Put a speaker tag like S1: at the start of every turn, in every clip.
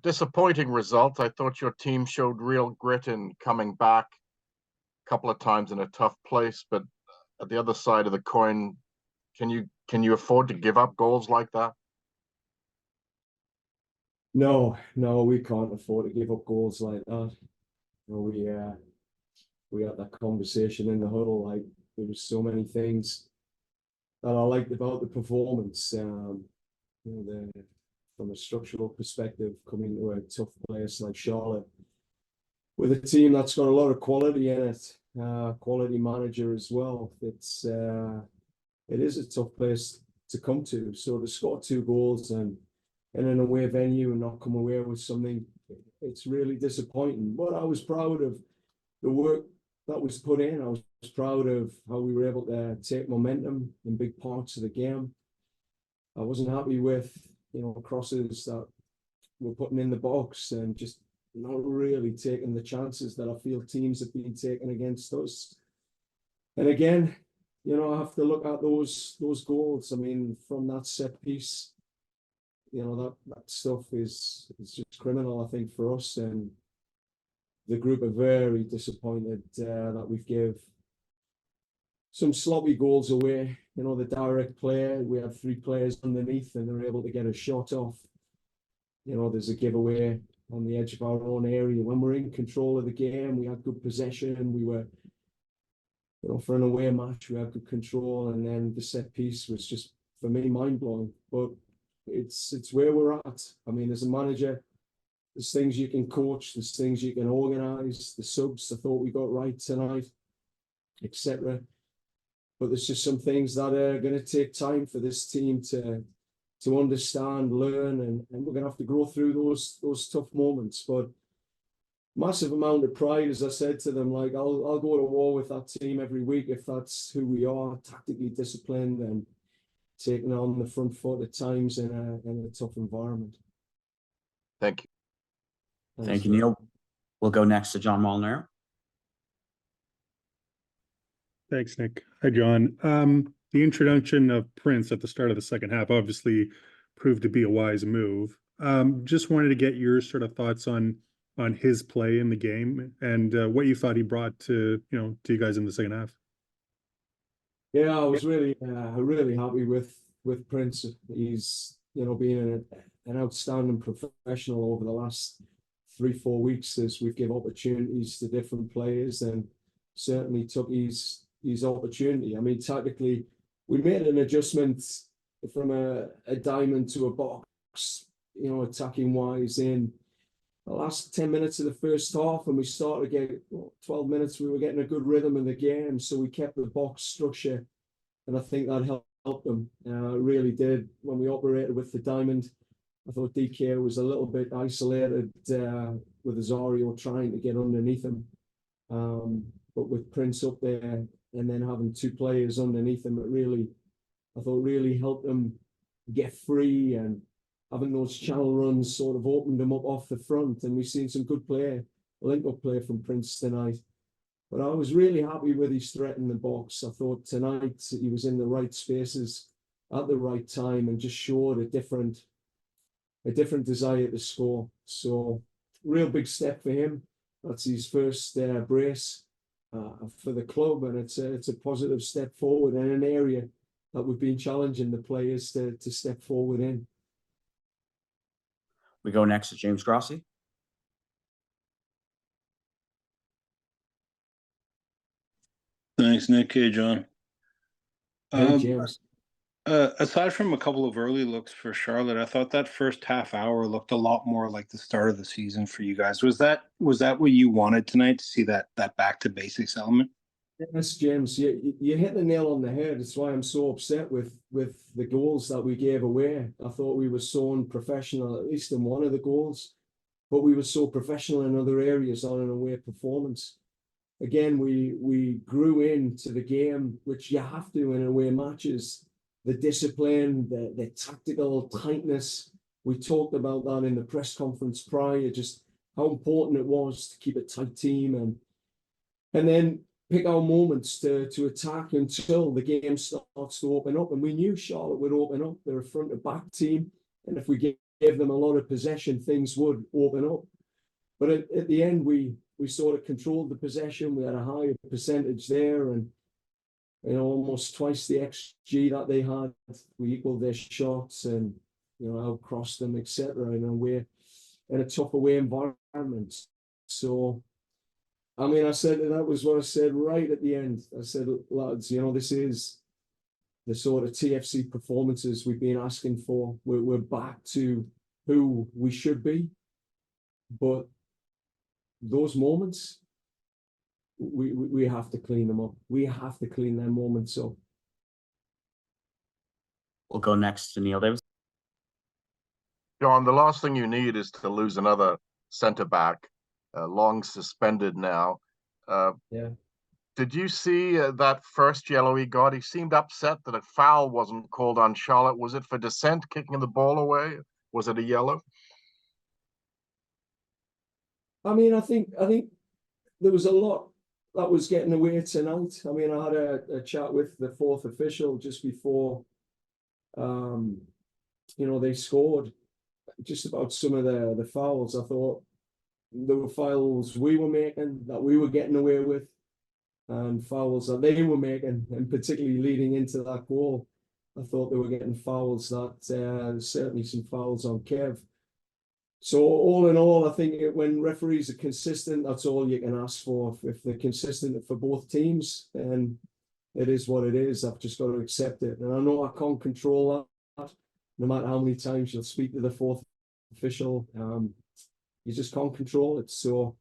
S1: disappointing result. I thought your team showed real grit in coming back a couple of times in a tough place, but at the other side of the coin, can you afford to give up goals like that?
S2: No, no, we can't afford to give up goals like that. You know, we had that conversation in the huddle. Like there was so many things that I liked about the performance. You know, from a structural perspective, coming to a tough place like Charlotte with a team that's got a lot of quality in it, quality manager as well. It is a tough place to come to. So to score 2 goals and in an away venue and not come away with something, it's really disappointing. But I was proud of the work that was put in. I was proud of how we were able to take momentum in big parts of the game. I wasn't happy with, you know, crosses that were putting in the box and just not really taking the chances that I feel teams have been taking against us. And again, you know, I have to look at those goals. I mean, from that set piece, you know, that stuff is just criminal, I think, for us. And the group are very disappointed that we've give some sloppy goals away. You know, the direct play, we had 3 players underneath and they're able to get a shot off. You know, there's a giveaway on the edge of our own area. When we're in control of the game, we had good possession. We were, you know, for an away match, we had good control. And then the set piece was just, for me, mind-blowing. But it's where we're at. I mean, as a manager, there's things you can coach, there's things you can organise. The subs, I thought we got right tonight, etc. But there's just some things that are going to take time for this team to understand, learn, and we're going to have to grow through those tough moments. But massive amount of pride, as I said to them, like I'll go to war with that team every week if that's who we are, tactically disciplined and taking on the front foot at times in a tough environment.
S1: Thank you.
S3: Thank you, Neil. We'll go next to John Molnar.
S4: Thanks, Nick. Hi, John. The introduction of Prince at the start of the second half obviously proved to be a wise move. Just wanted to get your sort of thoughts on his play in the game and what you thought he brought to you guys in the second half.
S2: Yeah, I was really happy with Prince. He's, you know, being an outstanding professional over the last 3-4 weeks as we've given opportunities to different players and certainly took his opportunity. I mean, tactically, we made an adjustment from a diamond to a box, you know, attacking wise in the last 10 minutes of the first half, and we started to get 12 minutes, we were getting a good rhythm in the game, so we kept the box structure, and I think that helped them. It really did. When we operated with the diamond, I thought DK was a little bit isolated with Azario trying to get underneath him. But with Prince up there and then having 2 players underneath him, I thought really helped them get free, and having those channel runs sort of opened them up off the front. And we've seen some good link-up play from Prince tonight. But I was really happy with his threat in the box. I thought tonight he was in the right spaces at the right time and just showed a different desire to score. So real big step for him. That's his first brace for the club, and it's a positive step forward in an area that we've been challenging the players to step forward in.
S3: We go next to James Grossi.
S5: Thanks, Nick. Hey, John.
S2: Hey, James.
S5: Aside from a couple of early looks for Charlotte, I thought that first half hour looked a lot more like the start of the season for you guys. Was that what you wanted tonight, to see that back to basics element?
S2: Yes, James. You hit the nail on the head. That's why I'm so upset with the goals that we gave away. I thought we were so unprofessional, at least in one of the goals, but we were so professional in other areas on an away performance. Again, we grew into the game, which you have to in away matches. The discipline, the tactical tightness. We talked about that in the press conference prior, just how important it was to keep a tight team and then pick our moments to attack until the game starts to open up. And we knew Charlotte would open up. They're a front to back team. And if we gave gave them a lot of possession, things would open up. But at the end, we sort of controlled the possession. We had a higher percentage there, and almost twice the XG that they had. We equaled their shots and outcrossed them, etc. We're in a tough away environment. So, I mean, that was what I said right at the end. I said, lads, this is the sort of TFC performances we've been asking for. We're back to who we should be, but those moments, we have to clean them up. We have to clean them moments up.
S3: We'll go next to Neil Davis.
S1: John, the last thing you need is to lose another centre back, long suspended now.
S2: Yeah.
S1: Did you see that first yellow he got? He seemed upset that a foul wasn't called on Charlotte. Was it for dissent, kicking the ball away? Was it a yellow?
S2: I mean, I think there was a lot that was getting away tonight. I mean, I had a chat with the fourth official just before, they scored, just about some of the fouls. I thought there were fouls we were making that we were getting away with, and fouls that they were making, and particularly leading into that goal, I thought they were getting fouls that certainly some fouls on Kev. So all in all, I think when referees are consistent, that's all you can ask for. If they're consistent for both teams, then it is what it is. I've just got to accept it. And I know I can't control that. No matter how many times you'll speak to the fourth official, you just can't control it. So,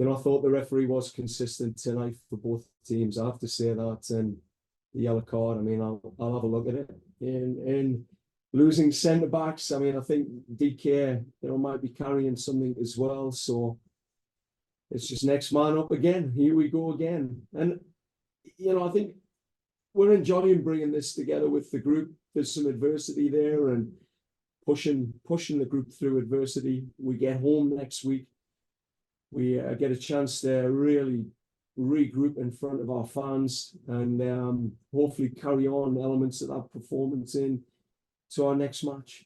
S2: I thought the referee was consistent tonight for both teams. I have to say that. And the yellow card, I mean, I'll have a look at it. In losing centre backs, I mean, I think DK, might be carrying something as well. So it's just next man up again. Here we go again. And, I think we're enjoying bringing this together with the group. There's some adversity there and pushing the group through adversity. We get home next week. We get a chance to really regroup in front of our fans and hopefully carry on elements of that performance in to our next match.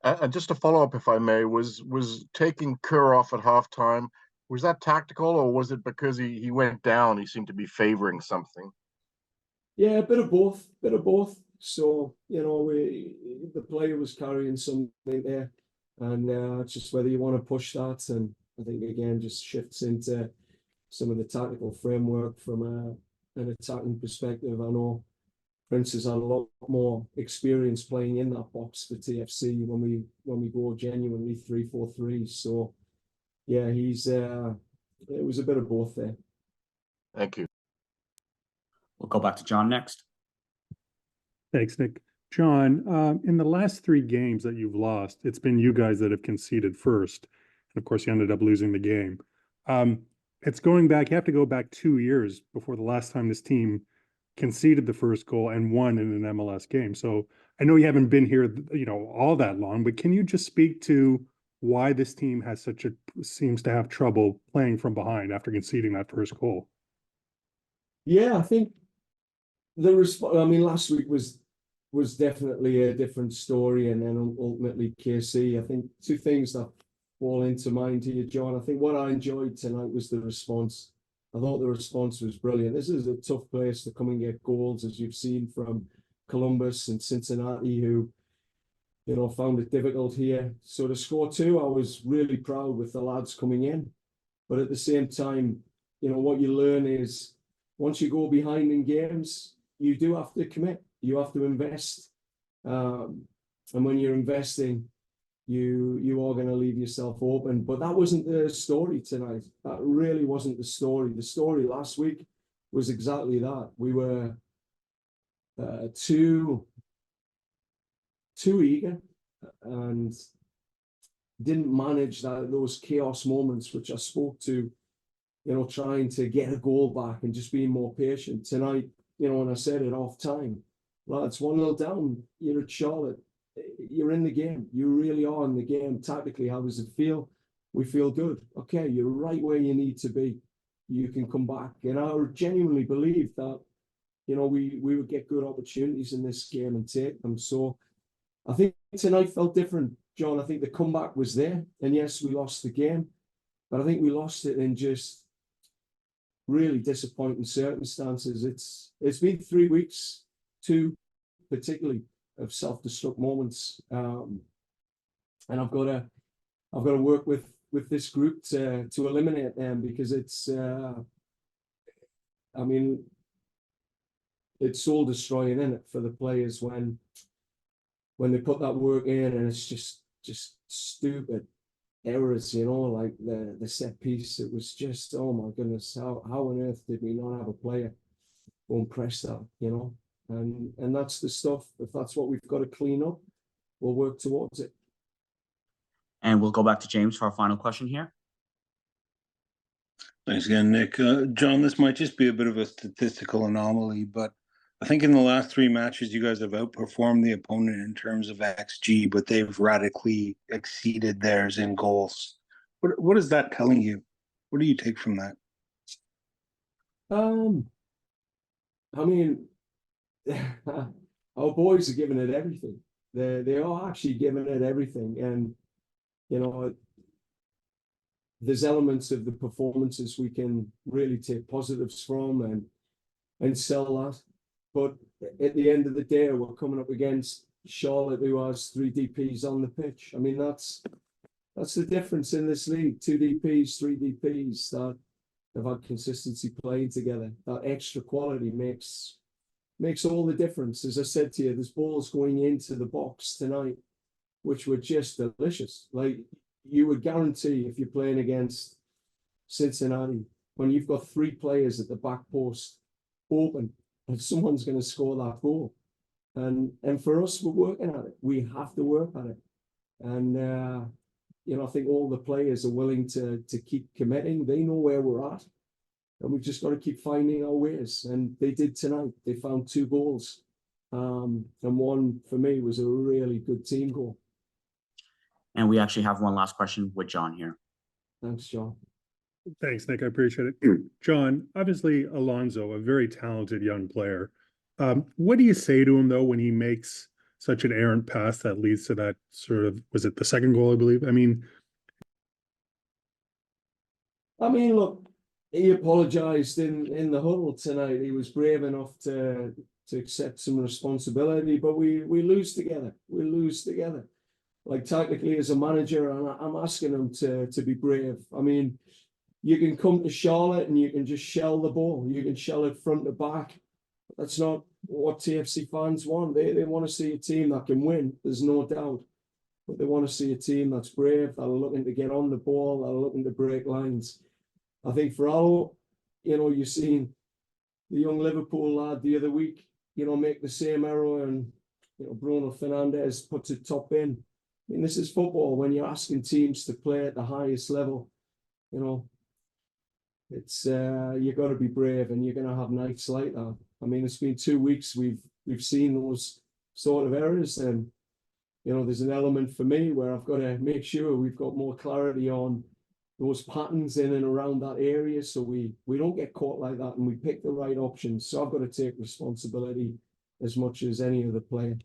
S1: And just to follow up, if I may, was taking Kerr off at halftime, was that tactical, or was it because he went down? He seemed to be favoring something.
S2: Yeah, a bit of both. So, the player was carrying something there, and it's just whether you want to push that. And I think, again, just shifts into some of the tactical framework from an attacking perspective. I know Prince has had a lot more experience playing in that box for TFC when we go genuinely 3-4-3. So, yeah, it was a bit of both there.
S1: Thank you.
S3: We'll go back to John next.
S4: Thanks, Nick. John, in the last 3 games that you've lost, it's been you guys that have conceded first. And of course, you ended up losing the game. It's going back, you have to go back 2 years before the last time this team conceded the first goal and won in an MLS game. So I know you haven't been here, all that long, but can you just speak to why this team seems to have trouble playing from behind after conceding that first goal?
S2: Yeah, I think last week was definitely a different story, and then ultimately KC. I think 2 things that fall into mind here, John. I think what I enjoyed tonight was the response. I thought the response was brilliant. This is a tough place to come and get goals, as you've seen from Columbus and Cincinnati, who found it difficult here. So to score 2, I was really proud with the lads coming in. But at the same time, what you learn is once you go behind in games, you do have to commit. You have to invest. And when you're investing, you are going to leave yourself open. But that wasn't the story tonight. That really wasn't the story. The story last week was exactly that. We were too eager and didn't manage those chaos moments, which I spoke to, trying to get a goal back and just being more patient. Tonight, when I said it off time, lads, 1-0 down, you're at Charlotte. You're in the game. You really are in the game. Tactically, how does it feel? We feel good. Okay, you're right where you need to be. You can come back. And I genuinely believe that, we would get good opportunities in this game and take them. So I think tonight felt different, John, I think the comeback was there. And yes, we lost the game, but I think we lost it in just really disappointing circumstances. It's been 3 weeks, two particularly, of self-destruct moments. And I've got to work with this group to eliminate them, because it's I mean, it's soul destroying, isn't it, for the players when they put that work in, and it's just stupid errors, you know, like the set piece. It was just, oh my goodness, how on earth did we not have a player go and press that, you know? And that's the stuff. If that's what we've got to clean up, we'll work towards it.
S3: And we'll go back to James for our final question here.
S5: Thanks again, Nick. John, this might just be a bit of a statistical anomaly, but I think in the last 3 matches, you guys have outperformed the opponent in terms of XG, but they've radically exceeded theirs in goals. What is that telling you? What do you take from that?
S2: I mean, our boys are giving it everything. They are actually giving it everything, and you know, there's elements of the performances we can really take positives from and sell that. But at the end of the day, we're coming up against Charlotte, who has 3 DPs on the pitch. I mean, that's the difference in this league. 2 DPs, 3 DPs that have had consistency playing together. That extra quality makes all the difference. As I said to you, there's balls going into the box tonight, which were just delicious. Like, you would guarantee, if you're playing against Cincinnati, when you've got 3 players at the back post open, and someone's going to score that goal. And for us, we're working at it. We have to work at it. And you know, I think all the players are willing to keep committing. They know where we're at, and we've just got to keep finding our ways. And they did tonight. They found 2 goals, and one for me was a really good team goal.
S3: And we actually have one last question with John here.
S2: Thanks, John.
S4: Thanks, Nick. I appreciate it. John, obviously Alonso, a very talented young player. What do you say to him, though, when he makes such an errant pass that leads to that sort of, was it the second goal, I believe? I mean,
S2: look, he apologized in the huddle tonight. He was brave enough to accept some responsibility, but we lose together. We lose together. Like, technically, as a manager, I'm asking him to be brave. I mean, you can come to Charlotte and you can just shell the ball. You can shell it front to back. That's not what TFC fans want. They want to see a team that can win. There's no doubt. But they want to see a team that's brave, that are looking to get on the ball, that are looking to break lines. I think for Alo, you know, you've seen the young Liverpool lad the other week, you know, make the same error, and, you know, Bruno Fernandes puts it top in. I mean, this is football. When you're asking teams to play at the highest level, you know, it's you got to be brave, and you're going to have nights like that. I mean, it's been 2 weeks we've seen those sort of errors, and you know, there's an element for me where I've got to make sure we've got more clarity on those patterns in and around that area, so we don't get caught like that, and we pick the right options. So I've got to take responsibility as much as any other player.